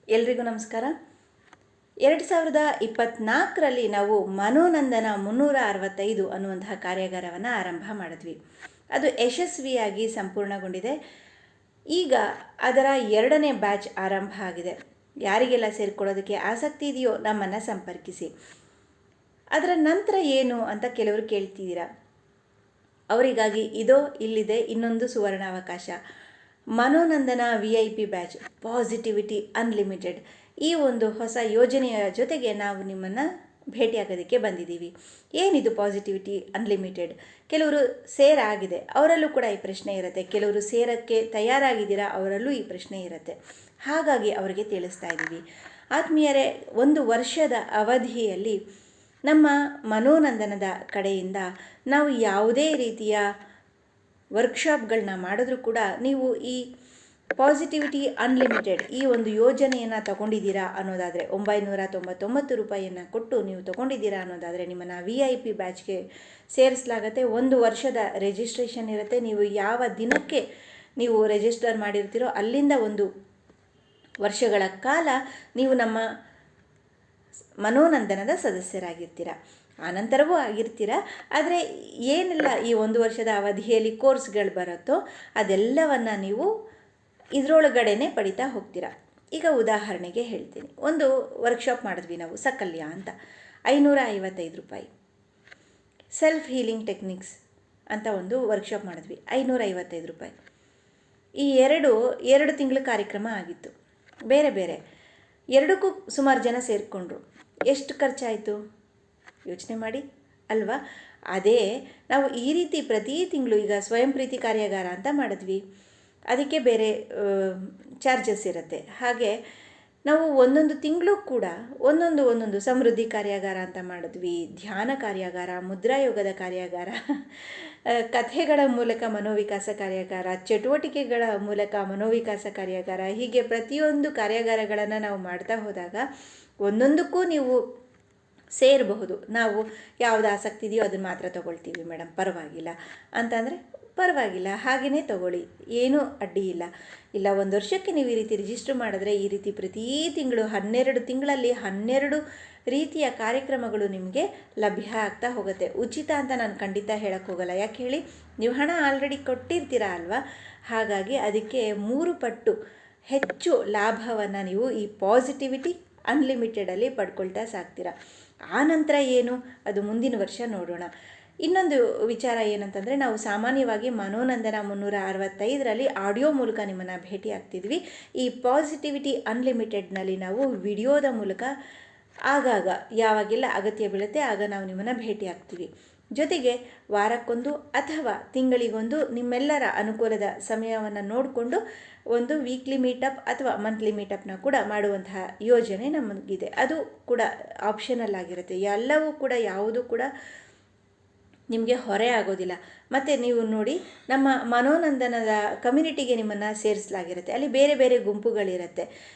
ಎಲ್ರಿಗೂ ನಮಸ್ಕಾರ. 2024ರಲ್ಲಿ ನಾವು ಮನೋನಂದನ 365 ಅನ್ನುವಂತಹ ಕಾರ್ಯಾಗಾರವನ್ನು ಆರಂಭ ಮಾಡಿದ್ವಿ. ಅದು ಯಶಸ್ವಿಯಾಗಿ ಸಂಪೂರ್ಣಗೊಂಡಿದೆ. ಈಗ ಅದರ 2ನೇ ಬ್ಯಾಚ್ ಆರಂಭ ಆಗಿದೆ. ಯಾರಿಗೆಲ್ಲ ಸೇರಿಕೊಳ್ಳೋದಕ್ಕೆ ಆಸಕ್ತಿ ಇದೆಯೋ ನಮ್ಮನ್ನು ಸಂಪರ್ಕಿಸಿ. ಅದರ ನಂತರ ಏನು ಅಂತ ಕೆಲವರು ಕೇಳ್ತಿದ್ದೀರಾ. ಅವರಿಗಾಗಿ ಇಲ್ಲಿದೆ ಇನ್ನೊಂದು ಸುವರ್ಣಾವಕಾಶ. ಮನೋನಂದನ VIP ಬ್ಯಾಚ್ ಪಾಸಿಟಿವಿಟಿ ಅನ್ಲಿಮಿಟೆಡ್, ಈ ಒಂದು ಹೊಸ ಯೋಜನೆಯ ಜೊತೆಗೆ ನಾವು ನಿಮ್ಮನ್ನು ಭೇಟಿಯಾಗೋದಕ್ಕೆ ಬಂದಿದ್ದೀವಿ. ಏನಿದು ಪಾಸಿಟಿವಿಟಿ ಅನ್ಲಿಮಿಟೆಡ್? ಕೆಲವರು ಸೇರಾಗಿದೆ, ಅವರಲ್ಲೂ ಕೂಡ ಈ ಪ್ರಶ್ನೆ ಇರುತ್ತೆ. ಕೆಲವರು ಸೇರಕ್ಕೆ ತಯಾರಾಗಿದ್ದೀರಾ, ಅವರಲ್ಲೂ ಈ ಪ್ರಶ್ನೆ ಇರುತ್ತೆ. ಹಾಗಾಗಿ ಅವರಿಗೆ ತಿಳಿಸ್ತಾ ಇದ್ದೀವಿ. ಆತ್ಮೀಯರೇ, 1 ವರ್ಷದ ಅವಧಿಯಲ್ಲಿ ನಮ್ಮ ಮನೋನಂದನದ ಕಡೆಯಿಂದ ನಾವು ಯಾವುದೇ ರೀತಿಯ ವರ್ಕ್ಶಾಪ್ಗಳನ್ನ ಮಾಡಿದ್ರೂ ಕೂಡ ನೀವು ಈ ಪಾಸಿಟಿವಿಟಿ ಅನ್ಲಿಮಿಟೆಡ್ ಈ ಒಂದು ಯೋಜನೆಯನ್ನು ತಗೊಂಡಿದ್ದೀರಾ ಅನ್ನೋದಾದರೆ, 999 ರೂಪಾಯಿಯನ್ನು ಕೊಟ್ಟು ನೀವು ತಗೊಂಡಿದ್ದೀರಾ ಅನ್ನೋದಾದರೆ ನಿಮ್ಮನ್ನು VIP ಬ್ಯಾಚ್ಗೆ ಸೇರಿಸಲಾಗುತ್ತೆ. 1 ವರ್ಷದ ರಿಜಿಸ್ಟ್ರೇಷನ್ ಇರುತ್ತೆ. ನೀವು ಯಾವ ದಿನಕ್ಕೆ ನೀವು ರಿಜಿಸ್ಟರ್ ಮಾಡಿರ್ತೀರೋ ಅಲ್ಲಿಂದ 1 ವರ್ಷಗಳ ಕಾಲ ನೀವು ನಮ್ಮ ಮನೋನಂದನದ ಸದಸ್ಯರಾಗಿರ್ತೀರ. ಆನಂತರವೂ ಆಗಿರ್ತೀರ. ಆದರೆ ಏನೆಲ್ಲ ಈ 1 ವರ್ಷದ ಅವಧಿಯಲ್ಲಿ ಕೋರ್ಸ್ಗಳು ಬರುತ್ತೋ ಅದೆಲ್ಲವನ್ನು ನೀವು ಇದರೊಳಗಡೆನೆ ಪಡಿತಾ ಹೋಗ್ತೀರಾ. ಈಗ ಉದಾಹರಣೆಗೆ ಹೇಳ್ತೀನಿ. ಒಂದು ವರ್ಕ್ಶಾಪ್ ಮಾಡಿದ್ವಿ ನಾವು, ಸಕಲ್ಯ ಅಂತ, 555 ರೂಪಾಯಿ. ಸೆಲ್ಫ್ ಹೀಲಿಂಗ್ ಟೆಕ್ನಿಕ್ಸ್ ಅಂತ ಒಂದು ವರ್ಕ್ಶಾಪ್ ಮಾಡಿದ್ವಿ, 555 ರೂಪಾಯಿ. ಈ ಎರಡು ತಿಂಗಳ ಕಾರ್ಯಕ್ರಮ ಆಗಿತ್ತು. ಬೇರೆ ಬೇರೆ ಎರಡಕ್ಕೂ ಸುಮಾರು ಜನ ಸೇರಿಕೊಂಡ್ರು. ಎಷ್ಟು ಖರ್ಚಾಯಿತು ಯೋಚನೆ ಮಾಡಿ ಅಲ್ವಾ? ಅದೇ ನಾವು ಈ ರೀತಿ ಪ್ರತಿ ತಿಂಗಳು ಈಗ ಸ್ವಯಂ ಪ್ರೀತಿ ಕಾರ್ಯಾಗಾರ ಅಂತ ಮಾಡಿದ್ವಿ, ಅದಕ್ಕೆ ಬೇರೆ ಚಾರ್ಜಸ್ ಇರುತ್ತೆ. ಹಾಗೆ ನಾವು ಒಂದೊಂದು ತಿಂಗಳು ಕೂಡ ಒಂದೊಂದು ಸಮೃದ್ಧಿ ಕಾರ್ಯಾಗಾರ ಅಂತ ಮಾಡಿದ್ವಿ, ಧ್ಯಾನ ಕಾರ್ಯಾಗಾರ, ಮುದ್ರಾಯೋಗದ ಕಾರ್ಯಾಗಾರ, ಕಥೆಗಳ ಮೂಲಕ ಮನೋವಿಕಾಸ ಕಾರ್ಯಾಗಾರ, ಚಟುವಟಿಕೆಗಳ ಮೂಲಕ ಮನೋವಿಕಾಸ ಕಾರ್ಯಾಗಾರ, ಹೀಗೆ ಪ್ರತಿಯೊಂದು ಕಾರ್ಯಾಗಾರಗಳನ್ನು ನಾವು ಮಾಡ್ತಾ ಹೋದಾಗ ಒಂದೊಂದಕ್ಕೂ ನೀವು ಸೇರಬಹುದು. ನಾವು ಯಾವುದು ಆಸಕ್ತಿ ಇದೆಯೋ ಅದನ್ನು ಮಾತ್ರ ತೊಗೊಳ್ತೀವಿ ಮೇಡಮ್, ಪರವಾಗಿಲ್ಲ ಅಂತಂದರೆ ಪರವಾಗಿಲ್ಲ, ಹಾಗೆಯೇ ತೊಗೊಳ್ಳಿ, ಏನೂ ಅಡ್ಡಿ ಇಲ್ಲ. 1 ವರ್ಷಕ್ಕೆ ನೀವು ಈ ರೀತಿ ರಿಜಿಸ್ಟರ್ ಮಾಡಿದ್ರೆ ಈ ರೀತಿ ಪ್ರತಿ ತಿಂಗಳು 12 ತಿಂಗಳಲ್ಲಿ 12 ರೀತಿಯ ಕಾರ್ಯಕ್ರಮಗಳು ನಿಮಗೆ ಲಭ್ಯ ಆಗ್ತಾ ಹೋಗುತ್ತೆ. ಉಚಿತ ಅಂತ ನಾನು ಖಂಡಿತ ಹೇಳಕ್ಕೆ ಹೋಗಲ್ಲ. ಯಾಕೆ ಹೇಳಿ, ನೀವು ಹಣ ಆಲ್ರೆಡಿ ಕೊಟ್ಟಿರ್ತೀರಾ ಅಲ್ವಾ? ಹಾಗಾಗಿ ಅದಕ್ಕೆ 3 ಪಟ್ಟು ಹೆಚ್ಚು ಲಾಭವನ್ನು ನೀವು ಈ ಪಾಸಿಟಿವಿಟಿ ಅನ್ಲಿಮಿಟೆಡಲ್ಲಿ ಪಡ್ಕೊಳ್ತಾ ಸಾಕ್ತೀರಾ. ಆ ನಂತರ ಏನು, ಅದು ಮುಂದಿನ ವರ್ಷ ನೋಡೋಣ. ಇನ್ನೊಂದು ವಿಚಾರ ಏನಂತಂದರೆ, ನಾವು ಸಾಮಾನ್ಯವಾಗಿ ಮನೋನಂದನ 365ರಲ್ಲಿ ಆಡಿಯೋ ಮೂಲಕ ನಿಮ್ಮನ್ನು ಭೇಟಿ ಆಗ್ತಿದ್ವಿ. ಈ ಪಾಸಿಟಿವಿಟಿ ಅನ್ಲಿಮಿಟೆಡ್ನಲ್ಲಿ ನಾವು ವಿಡಿಯೋದ ಮೂಲಕ ಆಗಾಗ ಯಾವಾಗೆಲ್ಲ ಅಗತ್ಯ ಬೀಳುತ್ತೆ ಆಗ ನಾವು ನಿಮ್ಮನ್ನು ಭೇಟಿ ಆಗ್ತೀವಿ. ಜೊತೆಗೆ ವಾರಕ್ಕೊಂದು ಅಥವಾ ತಿಂಗಳಿಗೊಂದು ನಿಮ್ಮೆಲ್ಲರ ಅನುಕೂಲದ ಸಮಯವನ್ನು ನೋಡಿಕೊಂಡು ಒಂದು ವೀಕ್ಲಿ ಮೀಟಪ್ ಅಥವಾ ಮಂತ್ಲಿ ಮೀಟಪ್ನ ಕೂಡ ಮಾಡುವಂತಹ ಯೋಜನೆ ನಮಗಿದೆ. ಅದು ಕೂಡ ಆಪ್ಷನಲ್ ಆಗಿರುತ್ತೆ. ಎಲ್ಲವೂ ಕೂಡ ಯಾವುದೂ ಕೂಡ ನಿಮಗೆ ಹೊರೆ ಆಗೋದಿಲ್ಲ. ಮತ್ತು ನೀವು ನೋಡಿ, ನಮ್ಮ ಮನೋನಂದನದ ಕಮ್ಯುನಿಟಿಗೆ ನಿಮ್ಮನ್ನು ಸೇರಿಸಲಾಗಿರುತ್ತೆ. ಅಲ್ಲಿ ಬೇರೆ ಬೇರೆ ಗುಂಪುಗಳಿರುತ್ತೆ.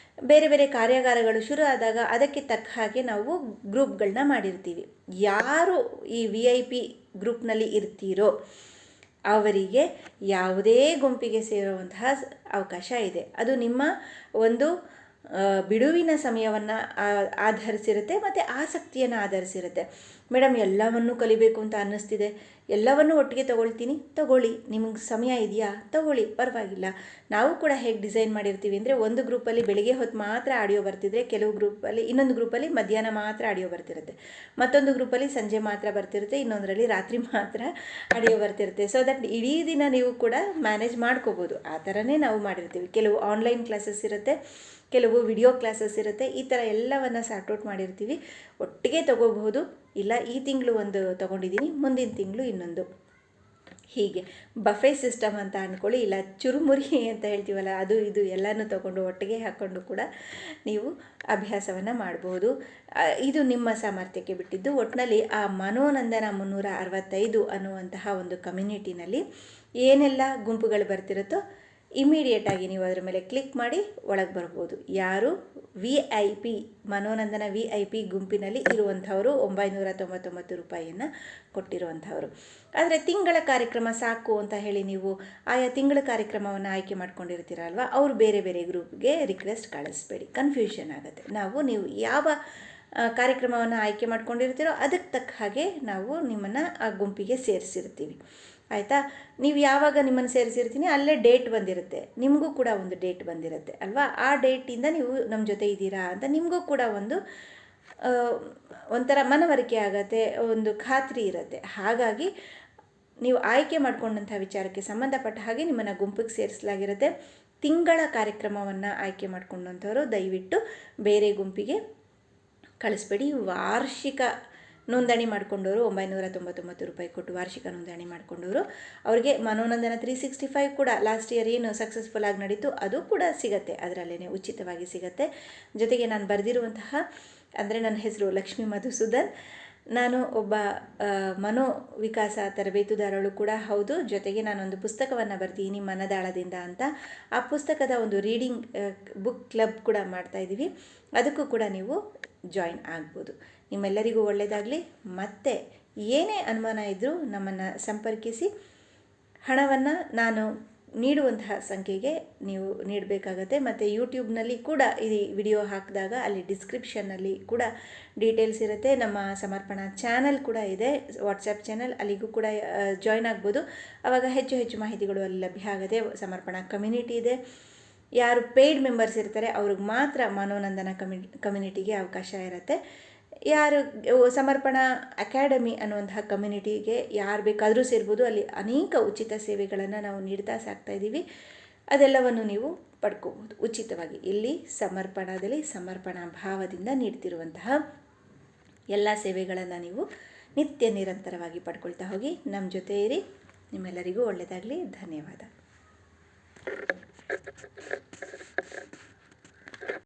ಬೇರೆ ಬೇರೆ ಕಾರ್ಯಾಗಾರಗಳು ಶುರು ಆದಾಗ ಅದಕ್ಕೆ ತಕ್ಕ ಹಾಗೆ ನಾವು ಗ್ರೂಪ್ಗಳನ್ನ ಮಾಡಿರ್ತೀವಿ. ಯಾರು ಈ VIP ಗ್ರೂಪ್ನಲ್ಲಿ ಇರ್ತೀರೋ ಅವರಿಗೆ ಯಾವುದೇ ಗುಂಪಿಗೆ ಸೇರುವಂತಹ ಅವಕಾಶ ಇದೆ. ಅದು ನಿಮ್ಮ ಒಂದು ಬಿಡುವಿನ ಸಮಯವನ್ನು ಆಧರಿಸಿರುತ್ತೆ ಮತ್ತು ಆಸಕ್ತಿಯನ್ನು ಆಧರಿಸಿರುತ್ತೆ. ಮೇಡಮ್, ಎಲ್ಲವನ್ನೂ ಕಲಿಬೇಕು ಅಂತ ಅನ್ನಿಸ್ತಿದೆ, ಎಲ್ಲವನ್ನೂ ಒಟ್ಟಿಗೆ ತಗೊಳ್ಳಿ, ನಿಮಗೆ ಸಮಯ ಇದೆಯಾ ತಗೊಳ್ಳಿ, ಪರವಾಗಿಲ್ಲ. ನಾವು ಕೂಡ ಹೇಗೆ ಡಿಸೈನ್ ಮಾಡಿರ್ತೀವಿ ಅಂದರೆ, ಒಂದು ಗ್ರೂಪಲ್ಲಿ ಬೆಳಿಗ್ಗೆ ಹೊತ್ತು ಮಾತ್ರ ಆಡಿಯೋ ಬರ್ತಿದ್ರೆ, ಇನ್ನೊಂದು ಗ್ರೂಪಲ್ಲಿ ಮಧ್ಯಾಹ್ನ ಮಾತ್ರ ಆಡಿಯೋ ಬರ್ತಿರುತ್ತೆ, ಮತ್ತೊಂದು ಗ್ರೂಪಲ್ಲಿ ಸಂಜೆ ಮಾತ್ರ ಬರ್ತಿರುತ್ತೆ, ಇನ್ನೊಂದರಲ್ಲಿ ರಾತ್ರಿ ಮಾತ್ರ ಆಡಿಯೋ ಬರ್ತಿರುತ್ತೆ. ಸೊ ದಟ್ ಇಡೀ ದಿನ ನೀವು ಕೂಡ ಮ್ಯಾನೇಜ್ ಮಾಡ್ಕೋಬೋದು. ಆ ಥರನೇ ನಾವು ಮಾಡಿರ್ತೀವಿ. ಕೆಲವು ಆನ್ಲೈನ್ ಕ್ಲಾಸಸ್ ಇರುತ್ತೆ, ಕೆಲವು ವಿಡಿಯೋ ಕ್ಲಾಸಸ್ ಇರುತ್ತೆ. ಈ ಥರ ಎಲ್ಲವನ್ನು ಸಾರ್ಟ್ಔಟ್ ಮಾಡಿರ್ತೀವಿ. ಒಟ್ಟಿಗೆ ತೊಗೋಬಹುದು. ಇಲ್ಲ, ಈ ತಿಂಗಳು ಒಂದು ತೊಗೊಂಡಿದ್ದೀನಿ, ಮುಂದಿನ ತಿಂಗಳು ಇನ್ನೊಂದು, ಹೀಗೆ ಬಫೆ ಸಿಸ್ಟಮ್ ಅಂತ ಅಂದ್ಕೊಳ್ಳಿ. ಇಲ್ಲ, ಚುರುಮುರಿ ಅಂತ ಹೇಳ್ತೀವಲ್ಲ, ಅದು ಇದು ಎಲ್ಲನೂ ತೊಗೊಂಡು ಒಟ್ಟಿಗೆ ಹಾಕ್ಕೊಂಡು ಕೂಡ ನೀವು ಅಭ್ಯಾಸವನ್ನು ಮಾಡಬಹುದು. ಇದು ನಿಮ್ಮ ಸಾಮರ್ಥ್ಯಕ್ಕೆ ಬಿಟ್ಟಿದ್ದು. ಒಟ್ಟಿನಲ್ಲಿ ಆ ಮನೋನಂದನ 365 ಅನ್ನುವಂತಹ ಒಂದು ಕಮ್ಯುನಿಟಿನಲ್ಲಿ ಏನೆಲ್ಲ ಗುಂಪುಗಳು ಬರ್ತಿರುತ್ತೋ ಇಮಿಡಿಯೇಟಾಗಿ ನೀವು ಅದರ ಮೇಲೆ ಕ್ಲಿಕ್ ಮಾಡಿ ಒಳಗೆ ಬರ್ಬೋದು. ಯಾರು VIP ಮನೋನಂದನ VIP ಗುಂಪಿನಲ್ಲಿ ಇರುವಂಥವರು 999 ರೂಪಾಯಿಯನ್ನು ಕೊಟ್ಟಿರುವಂಥವರು. ಆದರೆ ತಿಂಗಳ ಕಾರ್ಯಕ್ರಮ ಸಾಕು ಅಂತ ಹೇಳಿ ನೀವು ಆಯಾ ತಿಂಗಳ ಕಾರ್ಯಕ್ರಮವನ್ನು ಆಯ್ಕೆ ಮಾಡ್ಕೊಂಡಿರ್ತೀರಲ್ವ, ಅವರು ಬೇರೆ ಬೇರೆ ಗ್ರೂಪ್ಗೆ ರಿಕ್ವೆಸ್ಟ್ ಕಳಿಸ್ಬೇಡಿ, ಕನ್ಫ್ಯೂಷನ್ ಆಗುತ್ತೆ. ನೀವು ಯಾವ ಕಾರ್ಯಕ್ರಮವನ್ನು ಆಯ್ಕೆ ಮಾಡ್ಕೊಂಡಿರ್ತೀರೋ ಅದಕ್ಕೆ ತಕ್ಕ ಹಾಗೆ ನಾವು ನಿಮ್ಮನ್ನು ಆ ಗುಂಪಿಗೆ ಸೇರಿಸಿರ್ತೀವಿ, ಆಯಿತಾ. ನೀವು ಯಾವಾಗ ನಿಮ್ಮನ್ನು ಸೇರಿಸಿರ್ತೀನಿ ಅಲ್ಲೇ ಡೇಟ್ ಬಂದಿರುತ್ತೆ, ನಿಮಗೂ ಕೂಡ ಒಂದು ಡೇಟ್ ಬಂದಿರುತ್ತೆ ಅಲ್ವಾ. ಆ ಡೇಟಿಂದ ನೀವು ನಮ್ಮ ಜೊತೆ ಇದ್ದೀರಾ ಅಂತ ನಿಮಗೂ ಕೂಡ ಒಂಥರ ಮನವರಿಕೆ ಆಗತ್ತೆ, ಒಂದು ಖಾತ್ರಿ ಇರುತ್ತೆ. ಹಾಗಾಗಿ ನೀವು ಆಯ್ಕೆ ಮಾಡಿಕೊಂಡಂಥ ವಿಚಾರಕ್ಕೆ ಸಂಬಂಧಪಟ್ಟ ಹಾಗೆ ನಿಮ್ಮನ್ನು ಗುಂಪಿಗೆ ಸೇರಿಸಲಾಗಿರುತ್ತೆ. ತಿಂಗಳ ಕಾರ್ಯಕ್ರಮವನ್ನು ಆಯ್ಕೆ ಮಾಡ್ಕೊಂಡಂಥವ್ರು ದಯವಿಟ್ಟು ಬೇರೆ ಗುಂಪಿಗೆ ಕಳಿಸ್ಬೇಡಿ. ವಾರ್ಷಿಕ ನೋಂದಣಿ ಮಾಡಿಕೊಂಡವರು 999 ರೂಪಾಯಿ ಕೊಟ್ಟು ವಾರ್ಷಿಕ ನೋಂದಣಿ ಮಾಡಿಕೊಂಡವರು ಅವ್ರಿಗೆ ಮನೋನಂದನ 365 ಕೂಡ ಲಾಸ್ಟ್ ಇಯರ್ ಏನು ಸಕ್ಸಸ್ಫುಲ್ ಆಗಿ ನಡೀತು ಅದು ಕೂಡ ಸಿಗುತ್ತೆ, ಅದರಲ್ಲೇ ಉಚಿತವಾಗಿ ಸಿಗುತ್ತೆ. ಜೊತೆಗೆ ನಾನು ಬರೆದಿರುವಂತಹ, ಅಂದರೆ ನನ್ನ ಹೆಸರು ಲಕ್ಷ್ಮೀ ಮಧುಸೂದನ್, ನಾನು ಒಬ್ಬ ಮನೋವಿಕಾಸ ತರಬೇತುದಾರಳು ಕೂಡ ಹೌದು. ಜೊತೆಗೆ ನಾನೊಂದು ಪುಸ್ತಕವನ್ನು ಬರ್ತೀನಿ ಮನದಾಳದಿಂದ ಅಂತ. ಆ ಪುಸ್ತಕದ ಒಂದು ರೀಡಿಂಗ್ ಬುಕ್ ಕ್ಲಬ್ ಕೂಡ ಮಾಡ್ತಾಯಿದ್ದೀವಿ, ಅದಕ್ಕೂ ಕೂಡ ನೀವು ಜಾಯಿನ್ ಆಗ್ಬೋದು. ನಿಮ್ಮೆಲ್ಲರಿಗೂ ಒಳ್ಳೆಯದಾಗಲಿ. ಮತ್ತೆ ಏನೇ ಅನುಮಾನ ಇದ್ದರೂ ನಮ್ಮನ್ನು ಸಂಪರ್ಕಿಸಿ. ಹಣವನ್ನು ನಾನು ನೀಡುವಂತಹ ಸಂಖ್ಯೆಗೆ ನೀವು ನೀಡಬೇಕಾಗತ್ತೆ. ಮತ್ತು ಯೂಟ್ಯೂಬ್ನಲ್ಲಿ ಕೂಡ ಈ ವಿಡಿಯೋ ಹಾಕಿದಾಗ ಅಲ್ಲಿ ಡಿಸ್ಕ್ರಿಪ್ಷನ್ನಲ್ಲಿ ಕೂಡ ಡೀಟೇಲ್ಸ್ ಇರುತ್ತೆ. ನಮ್ಮ ಸಮರ್ಪಣಾ ಚಾನಲ್ ಕೂಡ ಇದೆ, ವಾಟ್ಸಪ್ ಚಾನಲ್, ಅಲ್ಲಿಗೂ ಕೂಡ ಜಾಯ್ನ್ ಆಗ್ಬೋದು. ಆವಾಗ ಹೆಚ್ಚು ಹೆಚ್ಚು ಮಾಹಿತಿಗಳು ಅಲ್ಲಿ ಲಭ್ಯ ಆಗುತ್ತೆ. ಸಮರ್ಪಣಾ ಕಮ್ಯುನಿಟಿ ಇದೆ, ಯಾರು ಪೇಯ್ಡ್ ಮೆಂಬರ್ಸ್ ಇರ್ತಾರೆ ಅವ್ರಿಗೆ ಮಾತ್ರ ಮನೋನಂದನ ಕಮ್ಯುನಿಟಿಗೆ ಅವಕಾಶ ಇರುತ್ತೆ. ಯಾರು ಸಮರ್ಪಣಾ ಅಕಾಡೆಮಿ ಅನ್ನುವಂತಹ ಕಮ್ಯುನಿಟಿಗೆ ಯಾರು ಬೇಕಾದರೂ ಸೇರ್ಬೋದು. ಅಲ್ಲಿ ಅನೇಕ ಉಚಿತ ಸೇವೆಗಳನ್ನು ನಾವು ನೀಡ್ತಾ ಸಾಕ್ತಾಯಿದ್ದೀವಿ, ಅದೆಲ್ಲವನ್ನು ನೀವು ಪಡ್ಕೋಬೋದು ಉಚಿತವಾಗಿ. ಇಲ್ಲಿ ಸಮರ್ಪಣಾದಲ್ಲಿ ಸಮರ್ಪಣಾ ಭಾವದಿಂದ ನೀಡ್ತಿರುವಂತಹ ಎಲ್ಲ ಸೇವೆಗಳನ್ನು ನೀವು ನಿತ್ಯ ನಿರಂತರವಾಗಿ ಪಡ್ಕೊಳ್ತಾ ಹೋಗಿ. ನಮ್ಮ ಜೊತೆ ಇರಿ. ನಿಮ್ಮೆಲ್ಲರಿಗೂ ಒಳ್ಳೆಯದಾಗಲಿ. ಧನ್ಯವಾದ.